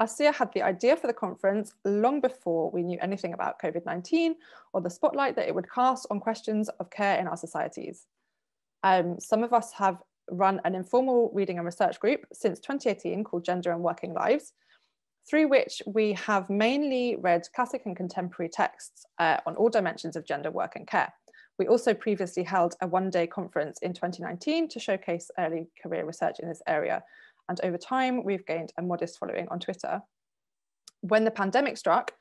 ASIA had the idea for the conference long before we knew anything about COVID-19 or the spotlight that it would cast on questions of care in our societies. Some of us have run an informal reading and research group since 2018 called Gender and Working Lives, through which we have mainly read classic and contemporary texts on all dimensions of gender, work and care. We also previously held a one-day conference in 2019 to showcase early career research in this area. And over time, we've gained a modest following on Twitter. When the pandemic struck,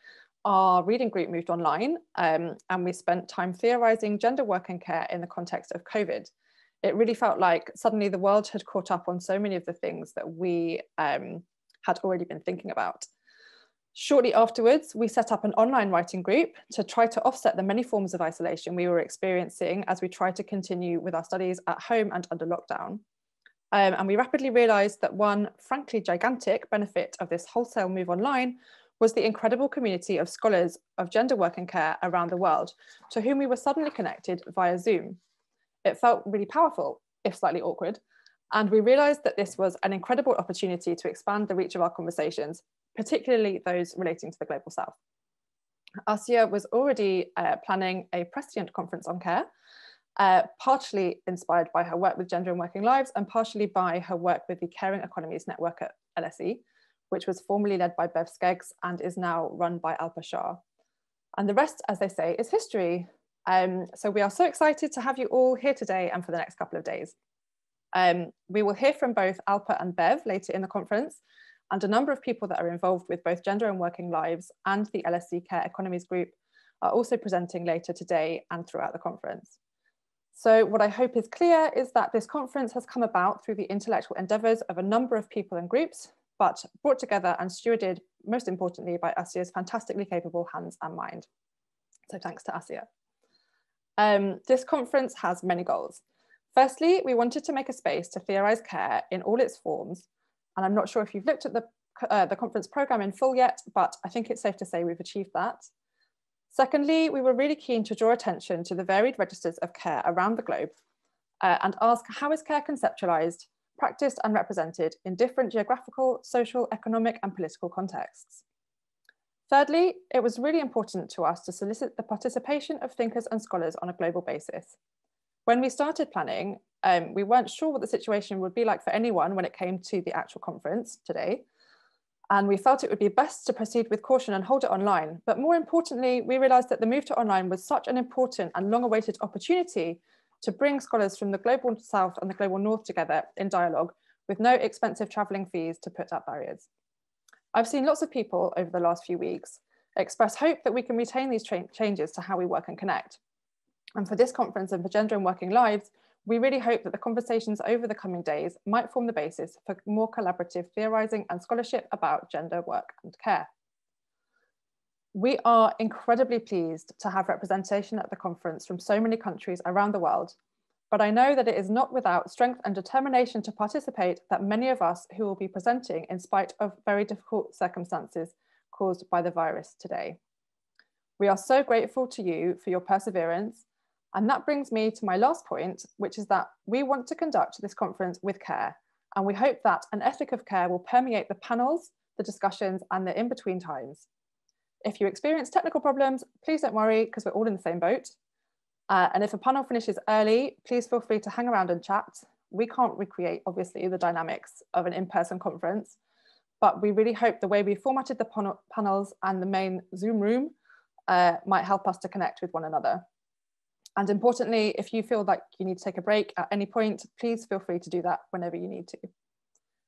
our reading group moved online and we spent time theorizing gender, work and care in the context of COVID. It really felt like suddenly the world had caught up on so many of the things that we had already been thinking about. Shortly afterwards, we set up an online writing group to try to offset the many forms of isolation we were experiencing as we tried to continue with our studies at home and under lockdown. And we rapidly realized that one, frankly, gigantic benefit of this wholesale move online was the incredible community of scholars of gender, work and care around the world, to whom we were suddenly connected via Zoom. It felt really powerful, if slightly awkward, and we realized that this was an incredible opportunity to expand the reach of our conversations, particularly those relating to the Global South. ASIA was already planning a prescient conference on care, partially inspired by her work with Gender and Working Lives and partially by her work with the Caring Economies Network at LSE, which was formerly led by Bev Skeggs and is now run by Alpa Shah. And the rest, as they say, is history. So we are so excited to have you all here today and for the next couple of days. We will hear from both Alpa and Bev later in the conference, and a number of people that are involved with both Gender and Working Lives and the LSE Care Economies Group are also presenting later today and throughout the conference. So what I hope is clear is that this conference has come about through the intellectual endeavours of a number of people and groups, but brought together and stewarded, most importantly, by ASIA's fantastically capable hands and mind. So thanks to ASIA. This conference has many goals. Firstly, we wanted to make a space to theorise care in all its forms. And I'm not sure if you've looked at the conference programme in full yet, but I think it's safe to say we've achieved that. Secondly, we were really keen to draw attention to the varied registers of care around the globe and ask, how is care conceptualised, practiced and represented in different geographical, social, economic and political contexts? Thirdly, it was really important to us to solicit the participation of thinkers and scholars on a global basis. When we started planning, we weren't sure what the situation would be like for anyone when it came to the actual conference today. And we felt it would be best to proceed with caution and hold it online. But more importantly, we realized that the move to online was such an important and long-awaited opportunity to bring scholars from the Global South and the Global North together in dialogue with no expensive traveling fees to put up barriers. I've seen lots of people over the last few weeks express hope that we can retain these changes to how we work and connect. And for this conference and for Gender and Working Lives, we really hope that the conversations over the coming days might form the basis for more collaborative theorising and scholarship about gender, work and care. We are incredibly pleased to have representation at the conference from so many countries around the world, but I know that it is not without strength and determination to participate that many of us who will be presenting in spite of very difficult circumstances caused by the virus today. We are so grateful to you for your perseverance. And that brings me to my last point, which is that we want to conduct this conference with care. And we hope that an ethic of care will permeate the panels, the discussions, and the in-between times. If you experience technical problems, please don't worry, because we're all in the same boat. And if a panel finishes early, please feel free to hang around and chat. We can't recreate, obviously, the dynamics of an in-person conference, but we really hope the way we formatted the panels and the main Zoom room might help us to connect with one another. And importantly, if you feel like you need to take a break at any point, please feel free to do that whenever you need to.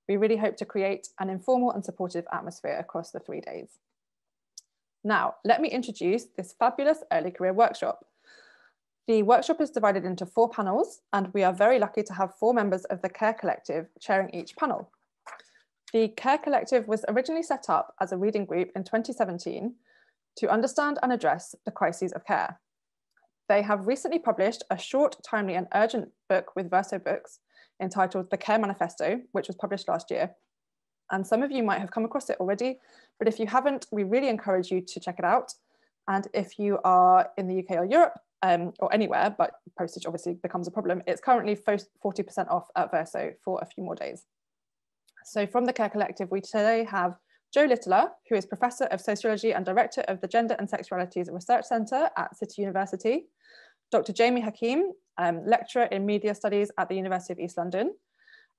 We really hope to create an informal and supportive atmosphere across the 3 days. Now, let me introduce this fabulous early career workshop. The workshop is divided into 4 panels, and we are very lucky to have 4 members of the Care Collective chairing each panel. The Care Collective was originally set up as a reading group in 2017 to understand and address the crises of care. They have recently published a short, timely and urgent book with Verso Books entitled The Care Manifesto, which was published last year. And some of you might have come across it already, but if you haven't, we really encourage you to check it out. And if you are in the UK or Europe or anywhere, but postage obviously becomes a problem, it's currently 40% off at Verso for a few more days. So from the Care Collective, we today have Jo Littler, who is Professor of Sociology and Director of the Gender and Sexualities Research Centre at City University, Dr. Jamie Hakim, Lecturer in Media Studies at the University of East London,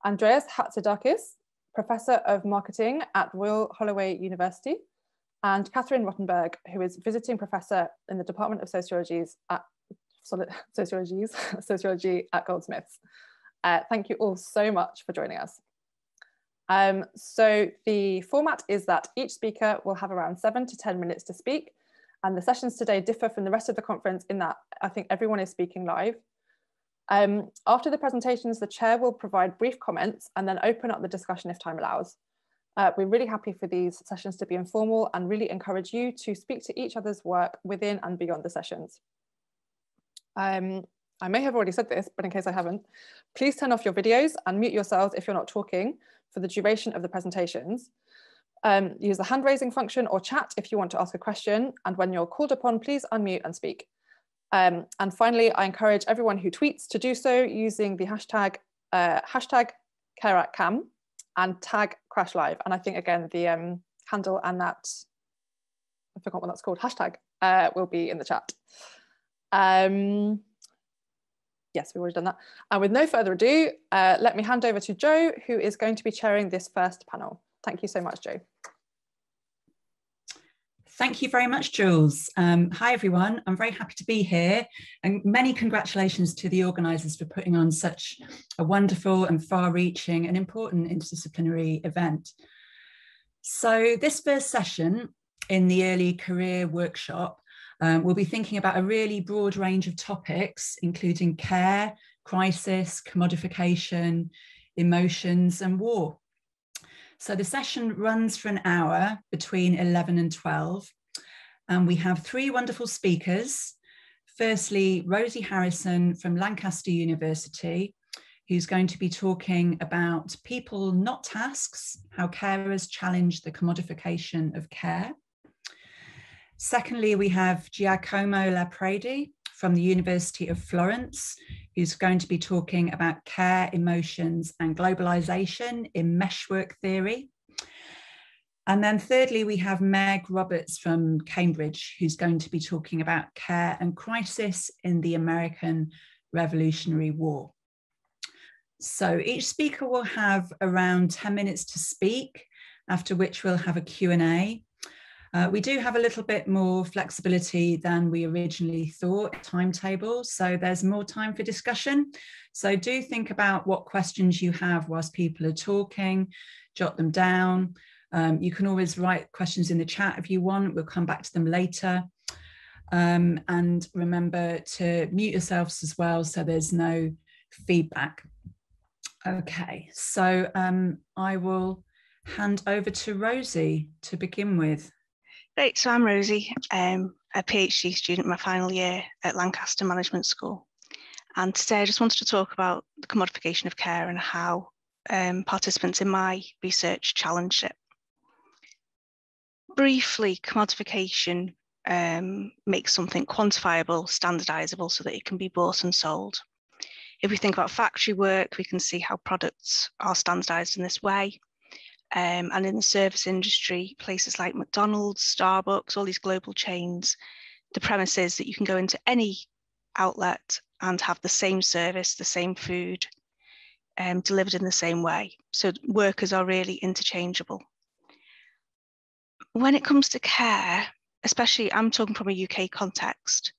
Andreas Hatzidakis, Professor of Marketing at Royal Holloway University, and Catherine Rottenberg, who is Visiting Professor in the Department of Sociology at Goldsmiths. Thank you all so much for joining us. So the format is that each speaker will have around 7 to 10 minutes to speak, and the sessions today differ from the rest of the conference in that I think everyone is speaking live. After the presentations, the chair will provide brief comments and then open up the discussion if time allows. We're really happy for these sessions to be informal and really encourage you to speak to each other's work within and beyond the sessions. I may have already said this, but in case I haven't, please turn off your videos and mute yourselves if you're not talking for the duration of the presentations. Use the hand raising function or chat if you want to ask a question, and when you're called upon, please unmute and speak. And finally, I encourage everyone who tweets to do so using the hashtag #CareAtCam and tag Crash Live. And I think again, the handle and that, I forgot what that's called, hashtag will be in the chat. Yes, we've already done that. And with no further ado, let me hand over to Jo, who is going to be chairing this first panel. Thank you so much, Jo. Thank you very much, Jules. Hi, everyone. I'm very happy to be here, and many congratulations to the organisers for putting on such a wonderful and far-reaching and important interdisciplinary event. So this first session in the early career workshop, we'll be thinking about a really broad range of topics, including care, crisis, commodification, emotions, and war. So the session runs for an hour between 11 and 12, and we have 3 wonderful speakers. Firstly, Rosie Harrison from Lancaster University, who's going to be talking about people, not tasks, how carers challenge the commodification of care. Secondly, we have Giacomo Lampredi from the University of Florence, who's going to be talking about care, emotions, and globalization in meshwork theory. And then thirdly, we have Meg Roberts from Cambridge, who's going to be talking about care and crisis in the American Revolutionary War. So each speaker will have around 10 minutes to speak, after which we'll have a Q&A. We do have a little bit more flexibility than we originally thought, timetable, so there's more time for discussion. So do think about what questions you have whilst people are talking, jot them down. You can always write questions in the chat if you want, we'll come back to them later. And remember to mute yourselves as well so there's no feedback. Okay, so I will hand over to Rosie to begin with. Great, so I'm Rosie, a PhD student in my final year at Lancaster Management School. And today I just wanted to talk about the commodification of care and how participants in my research challenged it. Briefly, commodification makes something quantifiable, standardizable so that it can be bought and sold. If we think about factory work, we can see how products are standardized in this way. And in the service industry, places like McDonald's, Starbucks, all these global chains, the premise is that you can go into any outlet and have the same service, the same food, delivered in the same way. So workers are really interchangeable. When it comes to care, especially I'm talking from a UK context,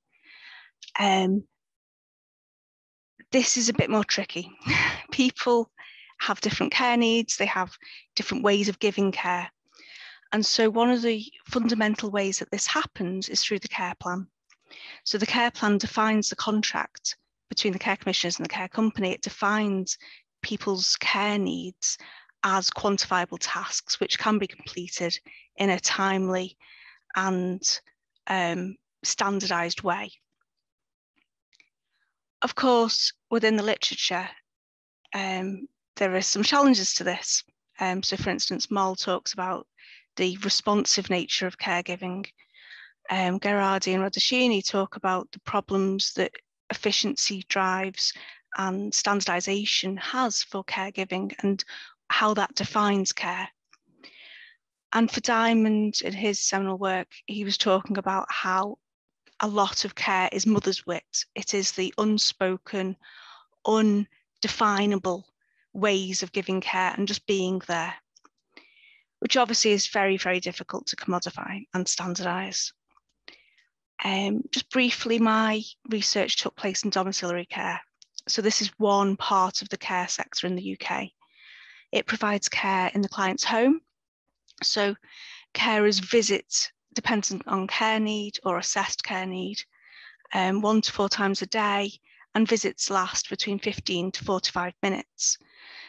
this is a bit more tricky. People have different care needs, they have different ways of giving care. And so one of the fundamental ways that this happens is through the care plan. So the care plan defines the contract between the care commissioners and the care company. It defines people's care needs as quantifiable tasks, which can be completed in a timely and standardized way. Of course, within the literature, there are some challenges to this. So for instance, Moll talks about the responsive nature of caregiving. Gherardi and Rodashini talk about the problems that efficiency drives and standardization has for caregiving and how that defines care. And for Diamond, in his seminal work, he was talking about how a lot of care is mother's wit. It is the unspoken, undefinable ways of giving care and just being there, which obviously is very, very difficult to commodify and standardise. Just briefly, my research took place in domiciliary care. So this is one part of the care sector in the UK. It provides care in the client's home. So carers visit dependent on care need or assessed care need 1 to 4 times a day, and visits last between 15 to 45 minutes.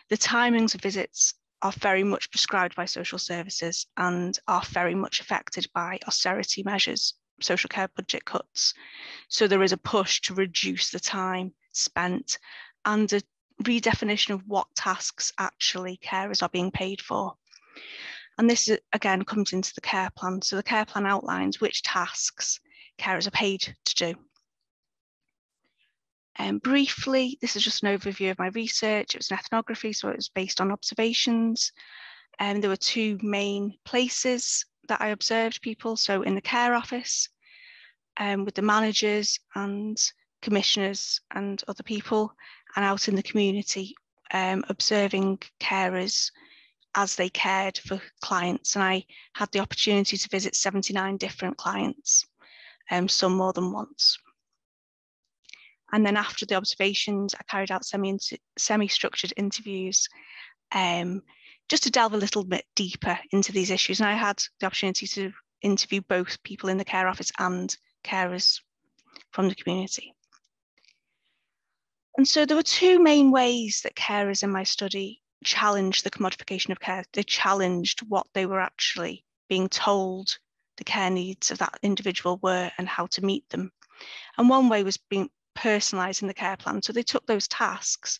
The timings of visits are very much prescribed by social services and are very much affected by austerity measures, social care budget cuts. So there is a push to reduce the time spent and a redefinition of what tasks actually carers are being paid for. And this, again, comes into the care plan. So the care plan outlines which tasks carers are paid to do. Briefly, this is just an overview of my research. It was an ethnography, so it was based on observations. There were 2 main places that I observed people. So in the care office, with the managers and commissioners and other people, and out in the community, observing carers as they cared for clients. And I had the opportunity to visit 79 different clients, some more than once. And then after the observations, I carried out semi-structured interviews just to delve a little bit deeper into these issues. And I had the opportunity to interview both people in the care office and carers from the community. And so there were 2 main ways that carers in my study challenged the commodification of care. They challenged what they were actually being told the care needs of that individual were and how to meet them. And one way was being personalising the care plan. So they took those tasks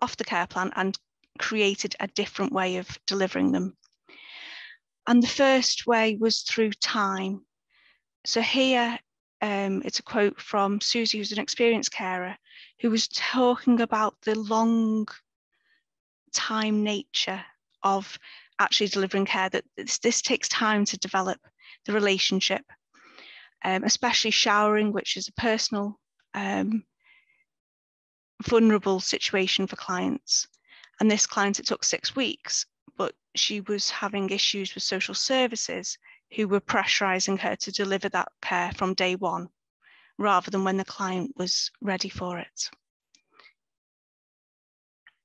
off the care plan and created a different way of delivering them. And the first way was through time. So here, it's a quote from Susie, who's an experienced carer, who was talking about the long time nature of actually delivering care, that this takes time to develop the relationship, especially showering, which is a personal, vulnerable situation for clients. And this client, it took 6 weeks, but she was having issues with social services who were pressurising her to deliver that care from day 1, rather than when the client was ready for it.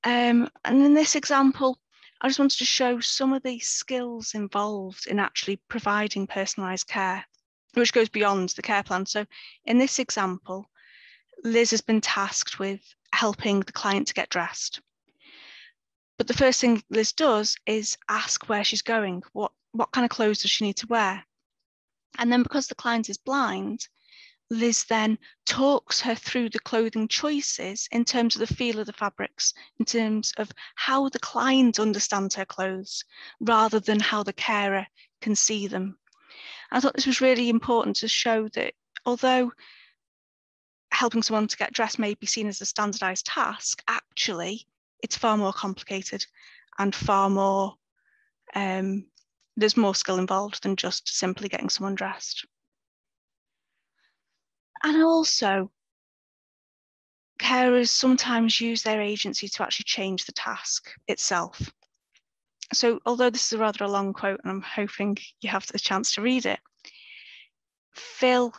And in this example, I just wanted to show some of the skills involved in actually providing personalised care, which goes beyond the care plan. So in this example, Liz has been tasked with helping the client to get dressed. But the first thing Liz does is ask where she's going, what kind of clothes does she need to wear? And then because the client is blind, Liz then talks her through the clothing choices in terms of the feel of the fabrics, in terms of how the client understands her clothes, rather than how the carer can see them. I thought this was really important to show that although helping someone to get dressed may be seen as a standardized task, actually it's far more complicated and far more, there's more skill involved than just simply getting someone dressed. And also, carers sometimes use their agency to actually change the task itself. So although this is rather a long quote, and I'm hoping you have the chance to read it, Phil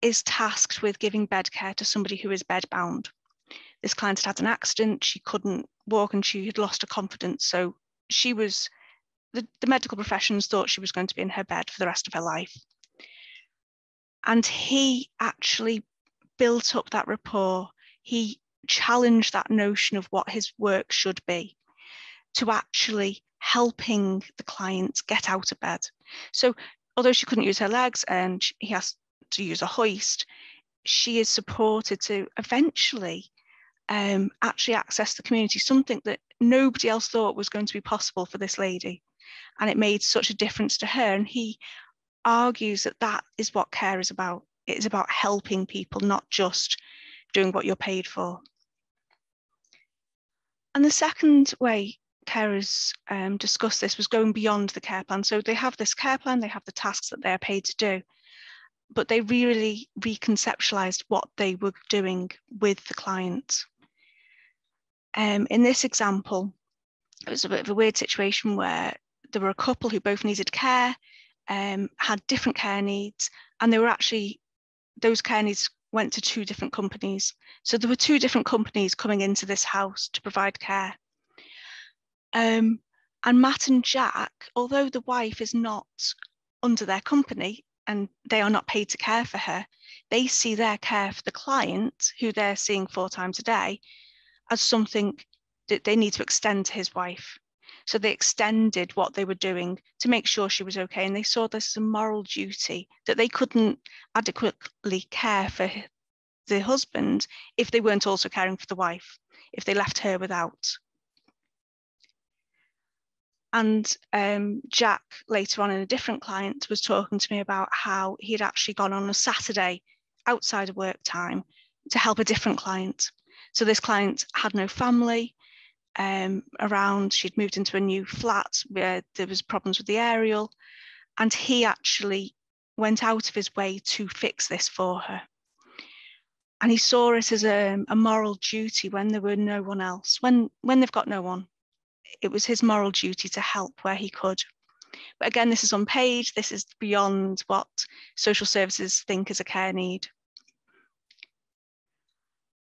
is tasked with giving bed care to somebody who is bedbound. This client had an accident, she couldn't walk and she had lost her confidence. So she was, the medical professions thought she was going to be in her bed for the rest of her life. And he actually built up that rapport. He challenged that notion of what his work should be to actually helping the client get out of bed. So although she couldn't use her legs and he has to use a hoist, she is supported to eventually actually access the community, something that nobody else thought was going to be possible for this lady. And it made such a difference to her. And he argues that that is what care is about. It is about helping people, not just doing what you're paid for. And the second way carers discussed this was going beyond the care plan. So they have this care plan, they have the tasks that they're paid to do, but they really reconceptualized what they were doing with the client. In this example, it was a bit of a weird situation where there were a couple who both needed care, had different care needs, and they were actually, those care needs went to 2 different companies. So there were 2 different companies coming into this house to provide care. And Matt and Jack, although the wife is not under their company and they are not paid to care for her, they see their care for the client, who they're seeing 4 times a day, as something that they need to extend to his wife. So they extended what they were doing to make sure she was okay. And they saw this as a moral duty, that they couldn't adequately care for the husband if they weren't also caring for the wife, if they left her without. And Jack, later on in a different client, was talking to me about how he had actually gone on a Saturday outside of work time to help a different client. So this client had no family around. She'd moved into a new flat where there was problems with the aerial, and he actually went out of his way to fix this for her. And he saw it as a moral duty when there were no one else, when they've got no one. It was his moral duty to help where he could. But again, this is unpaid. This is beyond what social services think is a care need.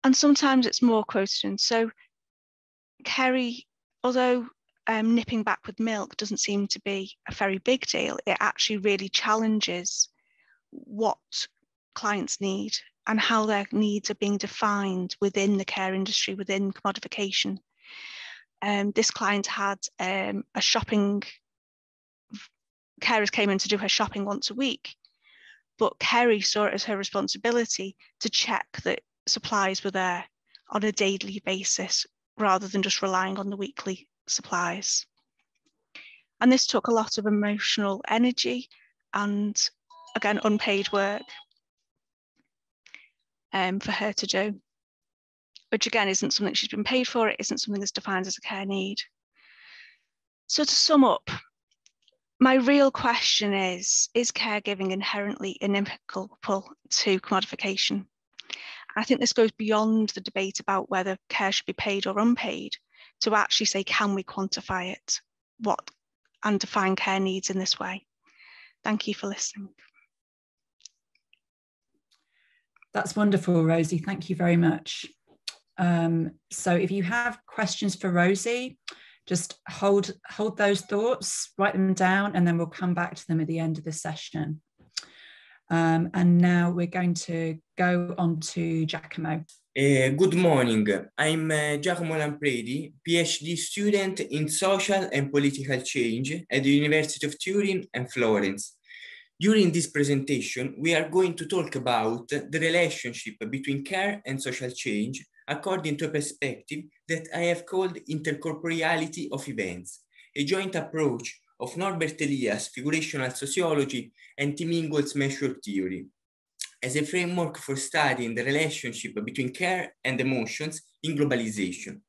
And sometimes it's more quoted. So Kerry, although nipping back with milk doesn't seem to be a very big deal, it actually really challenges what clients need and how their needs are being defined within the care industry, within commodification. This client had a shopping, carers came in to do her shopping once a week, but Kerry saw it as her responsibility to check that supplies were there on a daily basis, rather than just relying on the weekly supplies. And this took a lot of emotional energy and, again, unpaid work for her to do, which again isn't something she's been paid for. It isn't something that's defined as a care need. So to sum up, my real question is caregiving inherently inimical to commodification? I think this goes beyond the debate about whether care should be paid or unpaid, to actually say, can we quantify it, and define care needs in this way? Thank you for listening. That's wonderful, Rosie. Thank you very much. So if you have questions for Rosie, just hold those thoughts, write them down, and then we'll come back to them at the end of the session. And now we're going to go on to Giacomo. Good morning. I'm Giacomo Lampredi, PhD student in Social and Political Change at the University of Turin and Florence. During this presentation, we are going to talk about the relationship between care and social change according to a perspective that I have called Intercorporeality of Events, a joint approach of Norbert Elias' figurational sociology and Tim Ingold's Meshwork theory, as a framework for studying the relationship between care and emotions in globalization.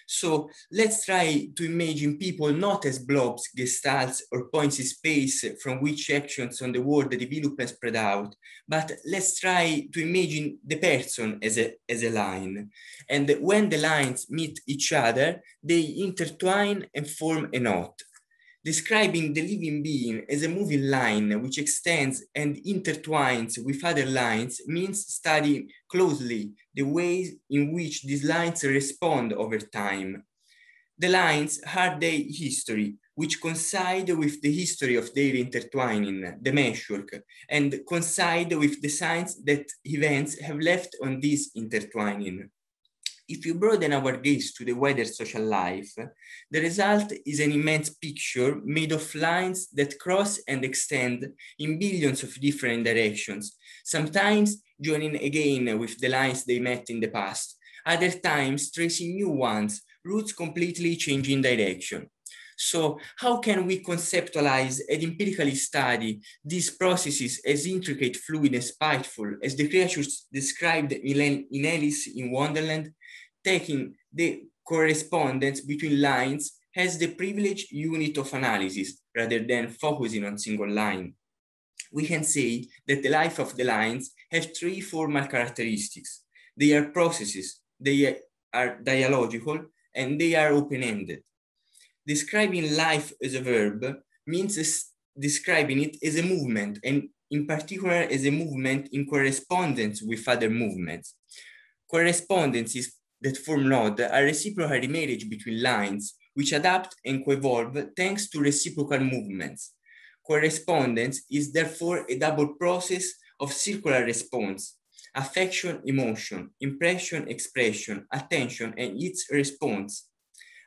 So let's try to imagine people not as blobs, gestalts, or points in space from which actions on the world develop and spread out, but let's try to imagine the person as a line. And when the lines meet each other, they intertwine and form a knot. Describing the living being as a moving line which extends and intertwines with other lines means studying closely the ways in which these lines respond over time. The lines are their history, which coincide with the history of their intertwining, the meshwork, and coincide with the signs that events have left on this intertwining. If you broaden our gaze to the wider social life, the result is an immense picture made of lines that cross and extend in billions of different directions, sometimes joining again with the lines they met in the past, other times tracing new ones, routes completely changing direction. So how can we conceptualize and empirically study these processes as intricate, fluid, and spiteful as the creatures described in Alice in Wonderland, taking the correspondence between lines as the privileged unit of analysis rather than focusing on single line. We can say that the life of the lines has three formal characteristics. They are processes, they are dialogical, and they are open-ended. Describing life as a verb means describing it as a movement, and in particular as a movement in correspondence with other movements. Correspondences that form node are reciprocal remarriage between lines, which adapt and co-evolve thanks to reciprocal movements. Correspondence is therefore a double process of circular response: affection, emotion, impression, expression, attention, and its response.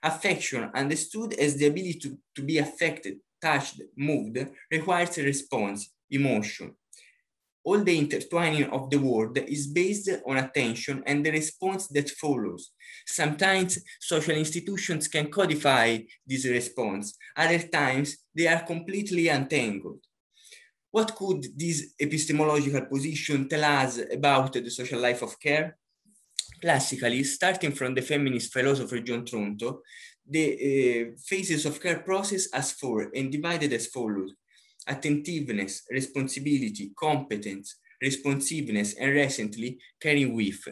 Affection, understood as the ability to be affected, touched, moved, requires a response, emotion. All the intertwining of the world is based on attention and the response that follows. Sometimes social institutions can codify this response. Other times, they are completely untangled. What could this epistemological position tell us about the social life of care? Classically, starting from the feminist philosopher John Tronto, the phases of care process as four and divided as follows: attentiveness, responsibility, competence, responsiveness, and recently, caring with.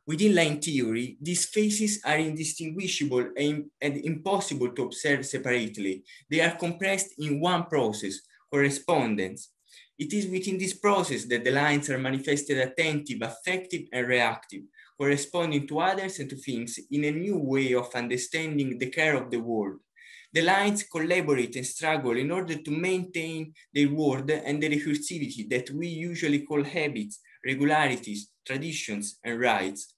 Within line theory, these phases are indistinguishable and impossible to observe separately. They are compressed in one process, correspondence. It is within this process that the lines are manifested attentive, affective, and reactive, corresponding to others and to things in a new way of understanding the care of the world. The lines collaborate and struggle in order to maintain their word and the recursivity that we usually call habits, regularities, traditions, and rights.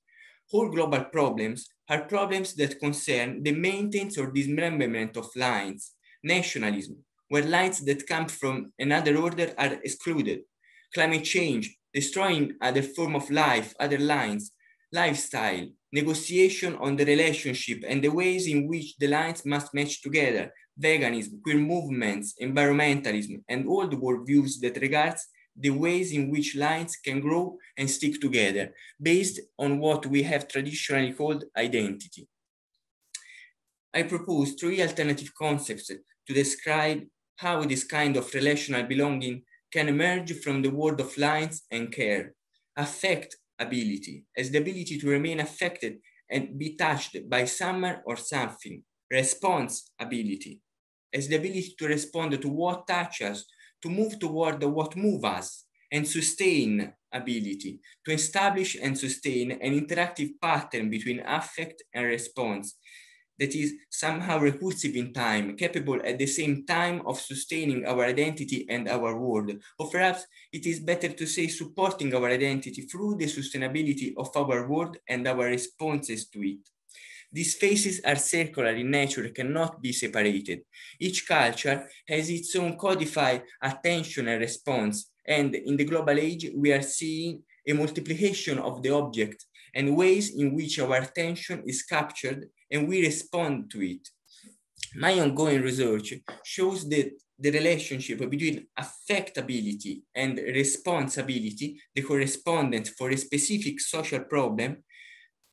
All global problems are problems that concern the maintenance or dismemberment of lines, nationalism, where lines that come from another order are excluded, climate change, destroying other form of life, other lines, lifestyle, negotiation on the relationship and the ways in which the lines must match together, veganism, queer movements, environmentalism, and all the worldviews that regards the ways in which lines can grow and stick together, based on what we have traditionally called identity. I propose three alternative concepts to describe how this kind of relational belonging can emerge from the world of lines and care. Affect ability, as the ability to remain affected and be touched by someone or something. Response ability, as the ability to respond to what touches us, to move toward what moves us. And sustain ability, to establish and sustain an interactive pattern between affect and response that is somehow recursive in time, capable at the same time of sustaining our identity and our world. Or perhaps it is better to say supporting our identity through the sustainability of our world and our responses to it. These phases are circular in nature, cannot be separated. Each culture has its own codified attention and response, and in the global age, we are seeing a multiplication of the object and ways in which our attention is captured and we respond to it. My ongoing research shows that the relationship between affectability and responsibility, the correspondence for a specific social problem,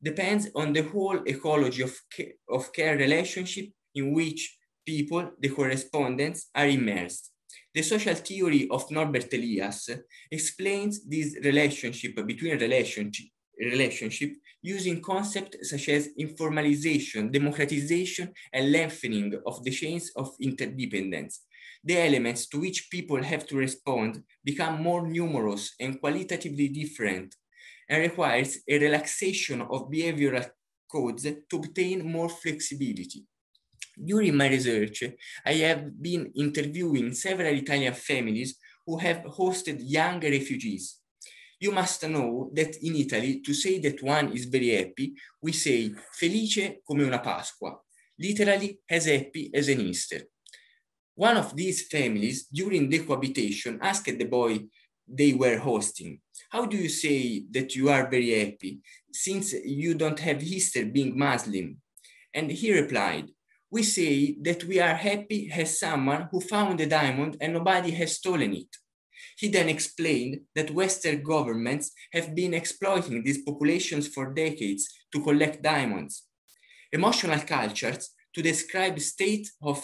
depends on the whole ecology of care relationship in which people, the correspondents, are immersed. The social theory of Norbert Elias explains this relationship between relationship using concepts such as informalization, democratization, and lengthening of the chains of interdependence. The elements to which people have to respond become more numerous and qualitatively different, and requires a relaxation of behavioral codes to obtain more flexibility. During my research, I have been interviewing several Italian families who have hosted young refugees. You must know that in Italy, to say that one is very happy, we say felice come una Pasqua, literally as happy as an Easter. One of these families, during the cohabitation, asked the boy they were hosting, "How do you say that you are very happy, since you don't have Easter being Muslim?" And he replied, "We say that we are happy as someone who found a diamond and nobody has stolen it." He then explained that Western governments have been exploiting these populations for decades to collect diamonds. Emotional cultures to describe states of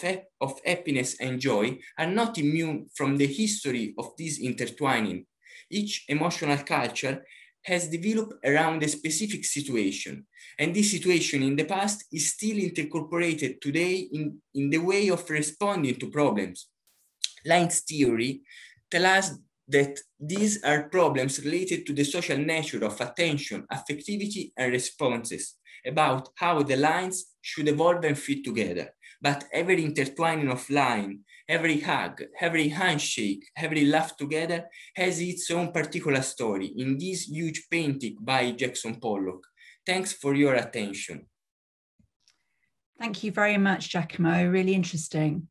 happiness and joy are not immune from the history of this intertwining. Each emotional culture has developed around a specific situation, and this situation in the past is still intercorporated today in the way of responding to problems. Line's theory tells us that these are problems related to the social nature of attention, affectivity, and responses, about how the lines should evolve and fit together. But every intertwining of line, every hug, every handshake, every laugh together has its own particular story in this huge painting by Jackson Pollock. Thanks for your attention. Thank you very much, Giacomo. Really interesting.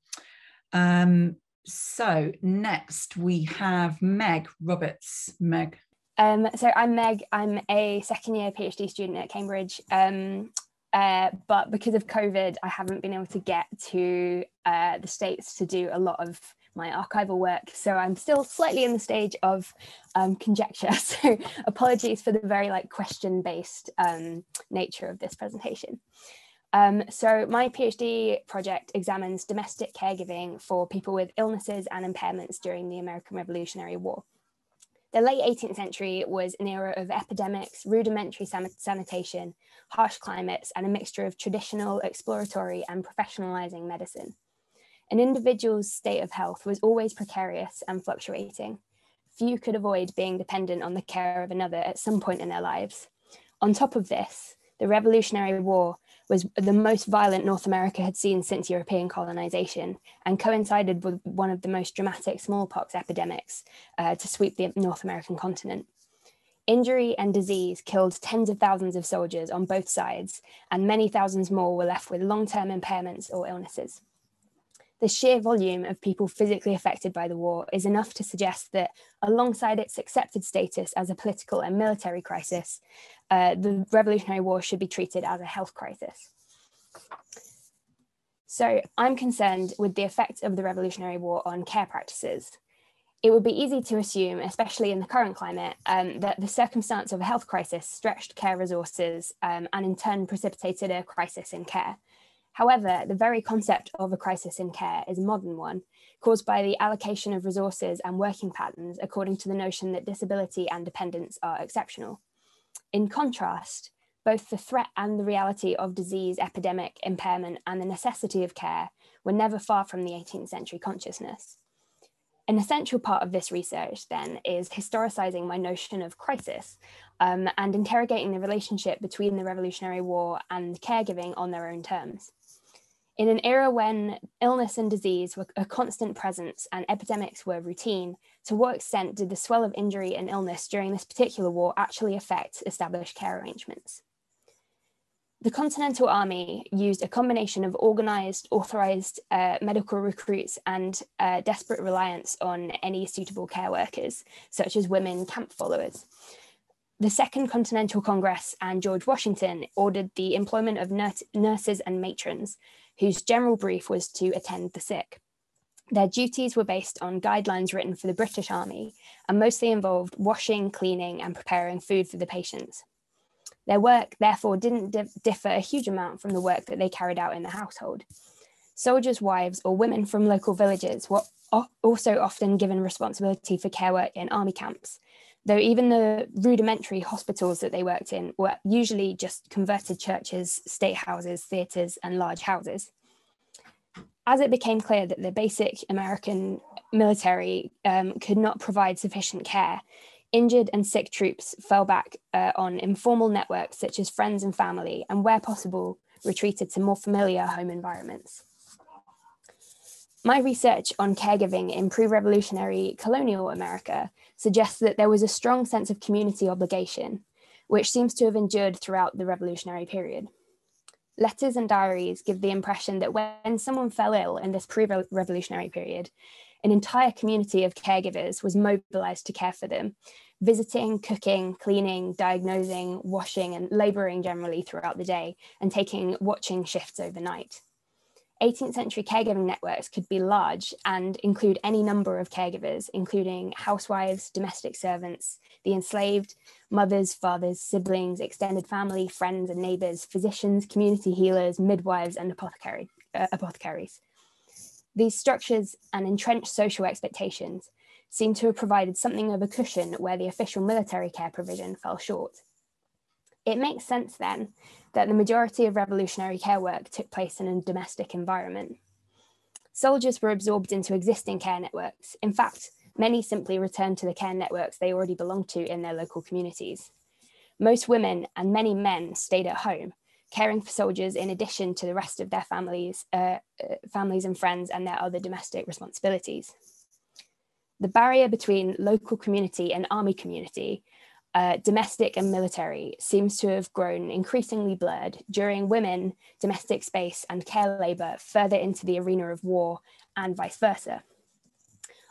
So next we have Meg Roberts. Meg. So I'm Meg. I'm a second year PhD student at Cambridge. But because of COVID, I haven't been able to get to the States to do a lot of my archival work. So I'm still slightly in the stage of conjecture. So apologies for the very question-based nature of this presentation. So my PhD project examines domestic caregiving for people with illnesses and impairments during the American Revolutionary War. The late 18th century was an era of epidemics, rudimentary sanitation, harsh climates, and a mixture of traditional, exploratory, and professionalizing medicine. An individual's state of health was always precarious and fluctuating. Few could avoid being dependent on the care of another at some point in their lives. On top of this, the Revolutionary War was the most violent North America had seen since European colonization, and coincided with one of the most dramatic smallpox epidemics to sweep the North American continent. Injury and disease killed tens of thousands of soldiers on both sides, and many thousands more were left with long-term impairments or illnesses. The sheer volume of people physically affected by the war is enough to suggest that, alongside its accepted status as a political and military crisis, the Revolutionary War should be treated as a health crisis. So I'm concerned with the effect of the Revolutionary War on care practices. It would be easy to assume, especially in the current climate, that the circumstance of a health crisis stretched care resources and in turn precipitated a crisis in care. However, the very concept of a crisis in care is a modern one, caused by the allocation of resources and working patterns according to the notion that disability and dependence are exceptional. In contrast, both the threat and the reality of disease, epidemic, impairment, and the necessity of care were never far from the 18th century consciousness. An essential part of this research, then, is historicizing my notion of crisis and interrogating the relationship between the Revolutionary War and caregiving on their own terms. In an era when illness and disease were a constant presence and epidemics were routine, to what extent did the swell of injury and illness during this particular war actually affect established care arrangements? The Continental Army used a combination of organized, authorized medical recruits and desperate reliance on any suitable care workers, such as women camp followers. The Second Continental Congress and George Washington ordered the employment of nurses and matrons, whose general brief was to attend the sick. Their duties were based on guidelines written for the British Army and mostly involved washing, cleaning, and preparing food for the patients. Their work, therefore, didn't differ a huge amount from the work that they carried out in the household. Soldiers' wives or women from local villages were also often given responsibility for care work in army camps, though even the rudimentary hospitals that they worked in were usually just converted churches, state houses, theatres, and large houses. As it became clear that the basic American military could not provide sufficient care, injured and sick troops fell back on informal networks such as friends and family, and where possible, retreated to more familiar home environments. My research on caregiving in pre-revolutionary colonial America suggests that there was a strong sense of community obligation, which seems to have endured throughout the revolutionary period. Letters and diaries give the impression that when someone fell ill in this pre-revolutionary period, an entire community of caregivers was mobilized to care for them, visiting, cooking, cleaning, diagnosing, washing, and laboring generally throughout the day, and taking watching shifts overnight. 18th century caregiving networks could be large and include any number of caregivers, including housewives, domestic servants, the enslaved, mothers, fathers, siblings, extended family, friends and neighbours, physicians, community healers, midwives, and apothecaries. These structures and entrenched social expectations seem to have provided something of a cushion where the official military care provision fell short. It makes sense then that the majority of revolutionary care work took place in a domestic environment. Soldiers were absorbed into existing care networks. In fact, many simply returned to the care networks they already belonged to in their local communities. Most women and many men stayed at home, caring for soldiers in addition to the rest of their families and friends and their other domestic responsibilities. The barrier between local community and army community, domestic and military, seems to have grown increasingly blurred during women, domestic space and care labour further into the arena of war and vice versa.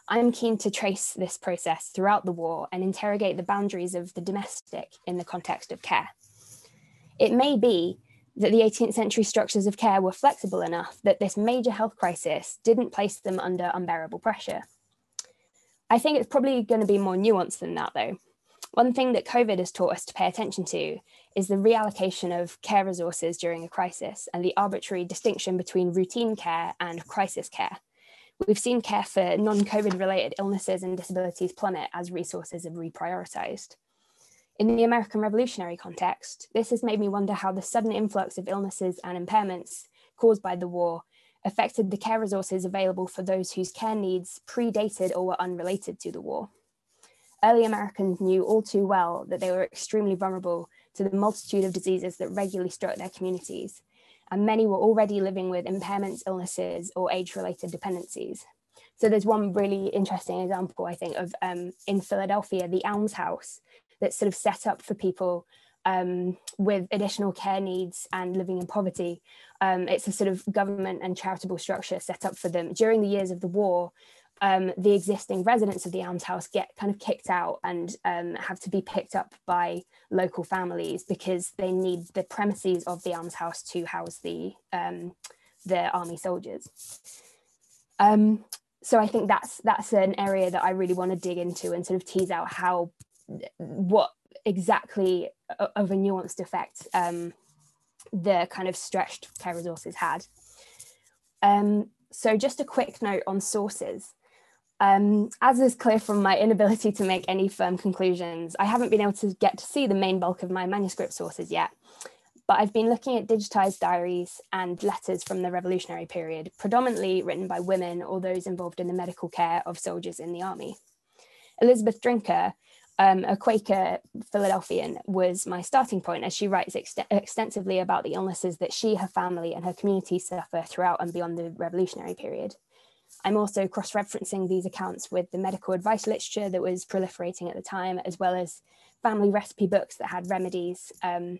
I'm keen to trace this process throughout the war and interrogate the boundaries of the domestic in the context of care. It may be that the 18th century structures of care were flexible enough that this major health crisis didn't place them under unbearable pressure. I think it's probably going to be more nuanced than that though. One thing that COVID has taught us to pay attention to is the reallocation of care resources during a crisis and the arbitrary distinction between routine care and crisis care. We've seen care for non-COVID related illnesses and disabilities plummet as resources have reprioritised. In the American Revolutionary context, this has made me wonder how the sudden influx of illnesses and impairments caused by the war affected the care resources available for those whose care needs predated or were unrelated to the war. Early Americans knew all too well that they were extremely vulnerable to the multitude of diseases that regularly struck their communities, and many were already living with impairments, illnesses, or age-related dependencies. So there's one really interesting example, I think, of in Philadelphia, the almshouse that's sort of set up for people with additional care needs and living in poverty. It's a sort of government and charitable structure set up for them. During the years of the war, the existing residents of the almshouse get kind of kicked out and have to be picked up by local families because they need the premises of the almshouse to house the army soldiers. So I think that's an area that I really want to dig into and sort of tease out what exactly of a nuanced effect the kind of stretched care resources had. So just a quick note on sources. As is clear from my inability to make any firm conclusions, I haven't been able to get to see the main bulk of my manuscript sources yet, but I've been looking at digitized diaries and letters from the revolutionary period, predominantly written by women or those involved in the medical care of soldiers in the army. Elizabeth Drinker, a Quaker Philadelphian, was my starting point as she writes extensively about the illnesses that she, her family and her community suffer throughout and beyond the revolutionary period. I'm also cross-referencing these accounts with the medical advice literature that was proliferating at the time, as well as family recipe books that had remedies and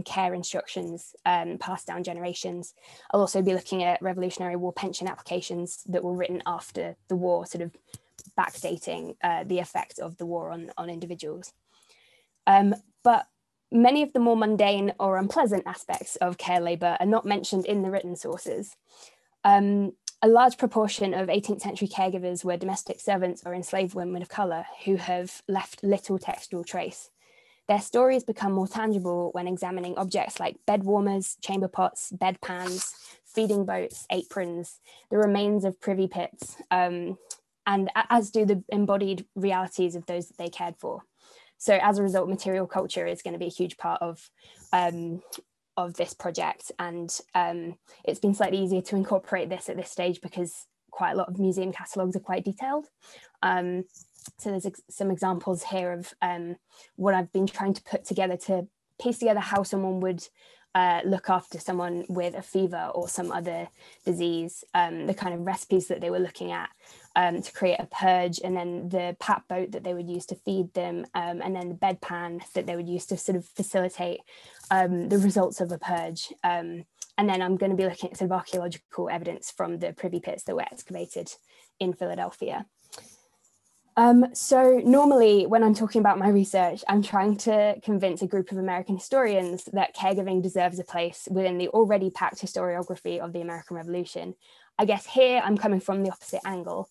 care instructions passed down generations. I'll also be looking at Revolutionary War pension applications that were written after the war, sort of backdating the effect of the war on individuals. But many of the more mundane or unpleasant aspects of care labour are not mentioned in the written sources. A large proportion of 18th century caregivers were domestic servants or enslaved women of colour who have left little textual trace. Their stories become more tangible when examining objects like bed warmers, chamber pots, bedpans, feeding boats, aprons, the remains of privy pits, and as do the embodied realities of those that they cared for. So as a result, material culture is going to be a huge part of this project, and it's been slightly easier to incorporate this at this stage because quite a lot of museum catalogues are quite detailed. So there's some examples here of what I've been trying to put together to piece together how someone would look after someone with a fever or some other disease, the kind of recipes that they were looking at to create a purge, and then the pap boat that they would use to feed them, and then the bedpan that they would use to sort of facilitate the results of a purge. And then I'm going to be looking at sort of archaeological evidence from the privy pits that were excavated in Philadelphia. So normally when I'm talking about my research, I'm trying to convince a group of American historians that caregiving deserves a place within the already packed historiography of the American Revolution. I guess here I'm coming from the opposite angle.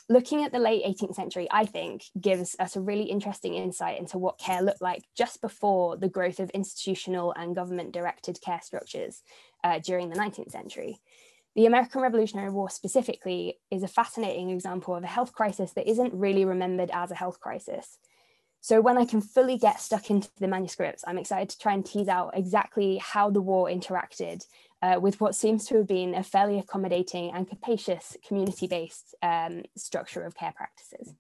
Looking at the late 18th century, I think, gives us a really interesting insight into what care looked like just before the growth of institutional and government-directed care structures during the 19th century. The American Revolutionary War specifically is a fascinating example of a health crisis that isn't really remembered as a health crisis. So when I can fully get stuck into the manuscripts, I'm excited to try and tease out exactly how the war interacted with what seems to have been a fairly accommodating and capacious community-based structure of care practices.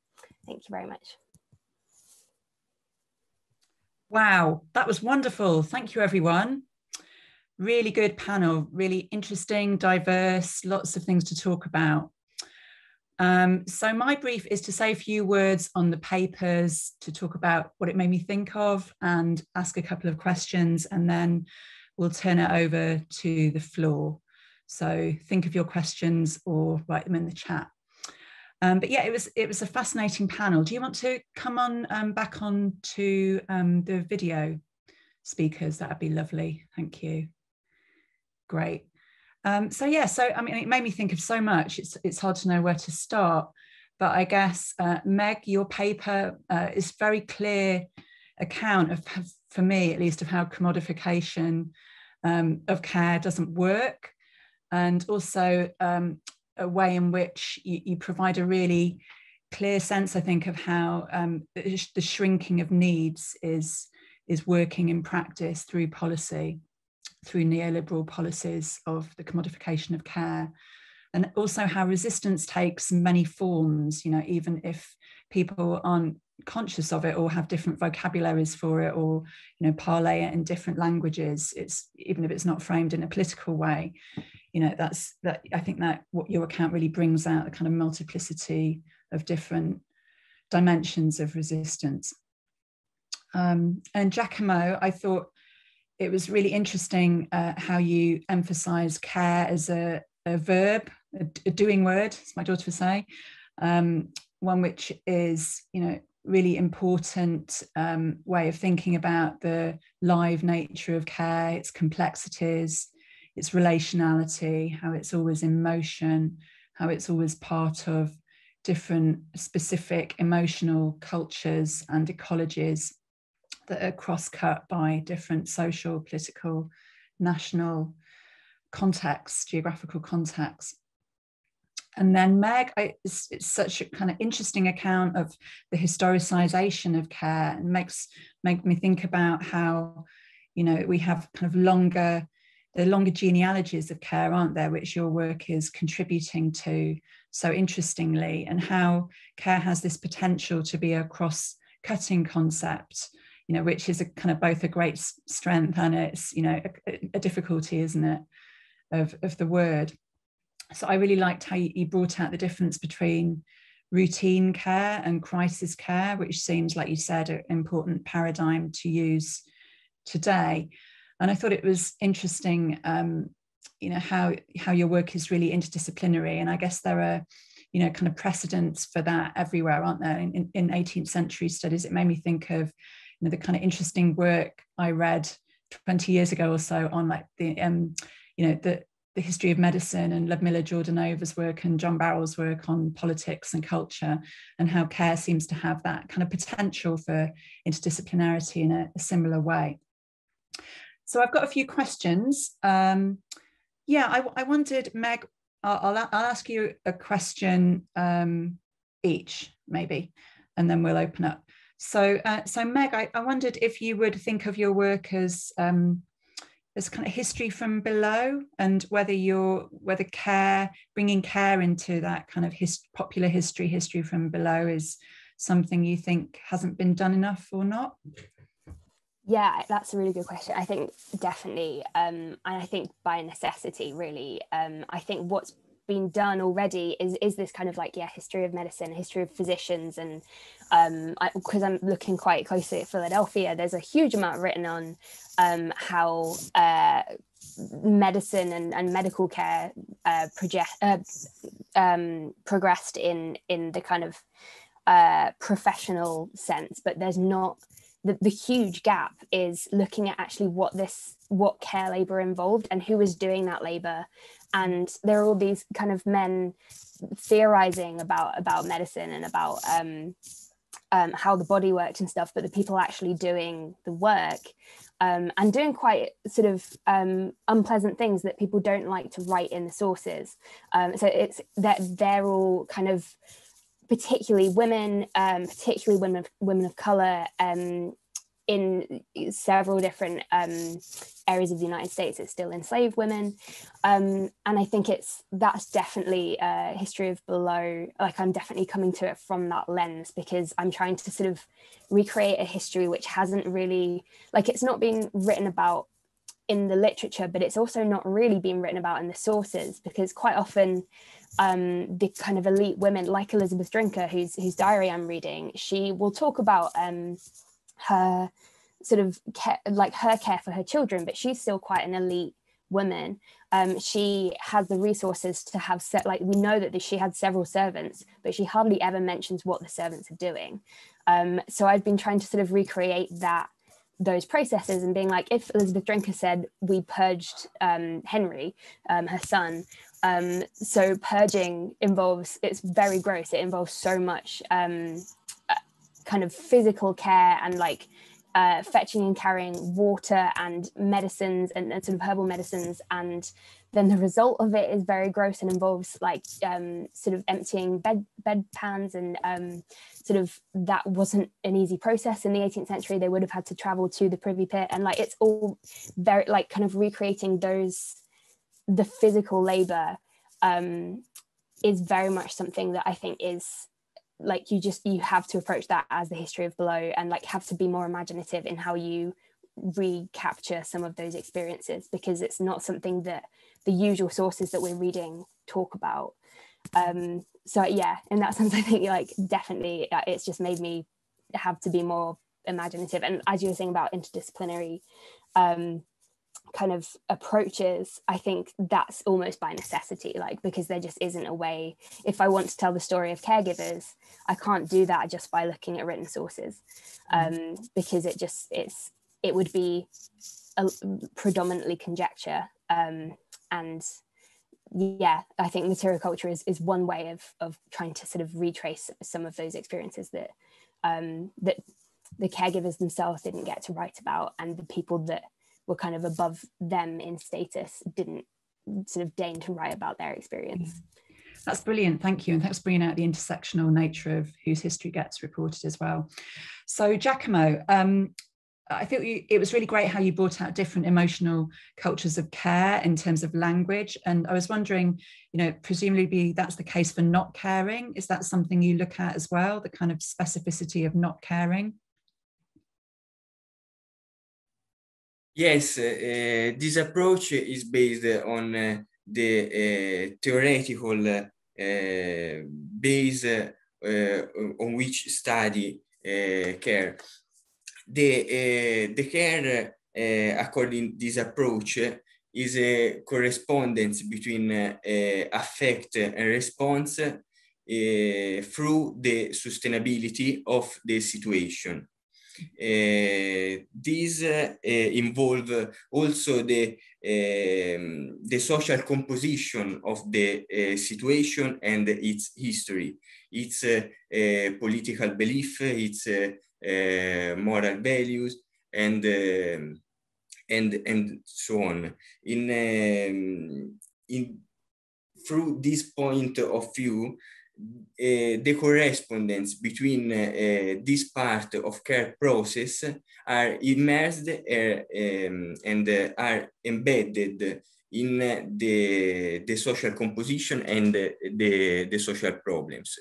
Thank you very much. Wow, that was wonderful. Thank you, everyone. Really good panel, really interesting, diverse, lots of things to talk about. So my brief is to say a few words on the papers, to talk about what it made me think of and ask a couple of questions, and then we'll turn it over to the floor. So think of your questions or write them in the chat. But yeah, it was a fascinating panel. Do you want to come on back on to the video speakers? That'd be lovely. Thank you. Great. So yeah, so I mean, it made me think of so much. It's hard to know where to start, but I guess Meg, your paper is very clear account of, for me at least, of how commodification of care doesn't work, and also a way in which you provide a really clear sense, I think, of how the shrinking of needs is working in practice through policy, through neoliberal policies of the commodification of care, and also how resistance takes many forms, you know, even if people aren't conscious of it or have different vocabularies for it, or, you know, parlay it in different languages. It's, even if it's not framed in a political way, you know, I think that what your account really brings out, the kind of multiplicity of different dimensions of resistance. And Giacomo, I thought it was really interesting how you emphasize care as a verb, a doing word, as my daughter would say, one which is, you know, really important way of thinking about the live nature of care, its complexities, its relationality, how it's always in motion, how it's always part of different specific emotional cultures and ecologies that are cross-cut by different social, political, national contexts, geographical contexts. And then Meg, it's such a kind of interesting account of the historicization of care, and make me think about how, you know, we have kind of longer genealogies of care, aren't there, which your work is contributing to so interestingly, and how care has this potential to be a cross-cutting concept, you know, which is a kind of both a great strength and it's, you know, a difficulty, isn't it, of the word. So I really liked how you brought out the difference between routine care and crisis care, which seems, like you said, an important paradigm to use today. And I thought it was interesting, you know, how your work is really interdisciplinary. And I guess there are, you know, kind of precedents for that everywhere, aren't there? In 18th century studies, it made me think of, you know, the kind of interesting work I read 20 years ago or so on, like the, you know, the history of medicine, and Ludmilla Jordanova's work and John Barrell's work on politics and culture, and how care seems to have that kind of potential for interdisciplinarity in a similar way. So I've got a few questions. Yeah, I wondered, Meg, I'll ask you a question each, maybe, and then we'll open up. So, so Meg, I wondered if you would think of your work as kind of history from below, and whether bringing care into that kind of popular history from below is something you think hasn't been done enough or not? Yeah, that's a really good question. I think definitely, and I think by necessity, really. I think what's been done already is this kind of like, yeah, history of medicine, history of physicians, and because I'm looking quite closely at Philadelphia, there's a huge amount written on how medicine and medical care progressed in the kind of professional sense, but there's not the huge gap is looking at actually what care labor involved and who was doing that labor. And there are all these kind of men theorizing about medicine and about how the body worked and stuff, but the people actually doing the work and doing quite sort of unpleasant things that people don't like to write in the sources. So it's that they're all kind of particularly women of color, in several different areas of the United States. It's still enslaved women, and I think that's definitely a history of below. Like, I'm definitely coming to it from that lens, because I'm trying to sort of recreate a history which hasn't really, like, it's not been written about in the literature, but it's also not really been written about in the sources, because quite often the kind of elite women like Elizabeth Drinker, whose diary I'm reading, she will talk about her sort of care, like her care for her children, but she's still quite an elite woman. She has the resources to have like, we know that she had several servants, but she hardly ever mentions what the servants are doing. So I've been trying to sort of recreate those processes and being like, if Elizabeth Drinker said we purged Henry, her son, so purging involves, it's very gross, it involves so much kind of physical care and like fetching and carrying water and medicines and sort of herbal medicines, and then the result of it is very gross and involves like sort of emptying bed pans, and sort of that wasn't an easy process in the 18th century. They would have had to travel to the Privy Pit, and like it's all very like kind of recreating the physical labor is very much something that I think is like, you have to approach that as the history of below, and like have to be more imaginative in how you recapture some of those experiences, because it's not something that the usual sources that we're reading talk about. So yeah, in that sense, I think like definitely it's just made me have to be more imaginative. And as you were saying about interdisciplinary kind of approaches, I think that's almost by necessity, like, because there just isn't a way. If I want to tell the story of caregivers, I can't do that just by looking at written sources, because it would be predominantly conjecture, and yeah, I think material culture is one way of trying to sort of retrace some of those experiences that that the caregivers themselves didn't get to write about, and the people that were kind of above them in status didn't sort of deign to write about their experience. That's brilliant, thank you, and thanks for bringing out the intersectional nature of whose history gets reported as well. So Giacomo, I think it was really great how you brought out different emotional cultures of care in terms of language, and I was wondering, presumably that's the case for not caring. Is that something you look at as well, the kind of specificity of not caring? Yes, this approach is based on the theoretical base on which study care. The care, according to this approach, is a correspondence between affect and response through the sustainability of the situation. These involve also the social composition of the situation and its history, its political belief, its moral values, and so on. Through this point of view, the correspondence between this part of care process are immersed and are embedded in the social composition and the social problems.